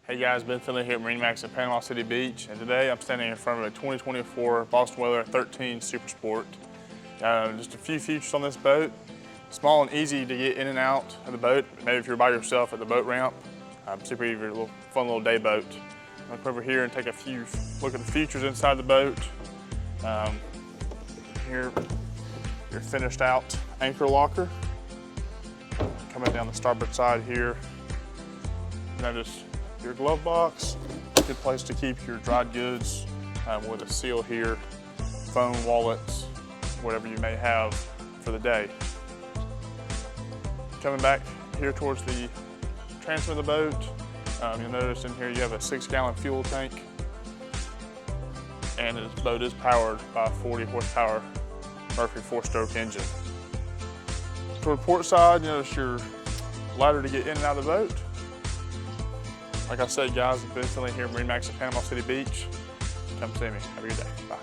Hey guys, Ben Finley here at MarineMax at Panama City Beach, and today I'm standing in front of a 2024 Boston Whaler 13 Super Sport. Just a few features on this boat. Small and easy to get in and out of the boat. Maybe if you're by yourself at the boat ramp. Super easy, fun little day boat. I'll come over here and take a few look at the features inside the boat. Here, your finished out anchor locker. Coming down the starboard side here. Notice your glove box, good place to keep your dried goods with a seal here, phone, wallets, whatever you may have for the day. Coming back here towards the transom of the boat, you'll notice in here you have a 6-gallon fuel tank, and this boat is powered by a 40 horsepower Mercury 4-stroke engine. Toward the port side, you notice your ladder to get in and out of the boat. Like I said, guys, I've been here at MarineMax at Panama City Beach. Come see me. Have a good day. Bye.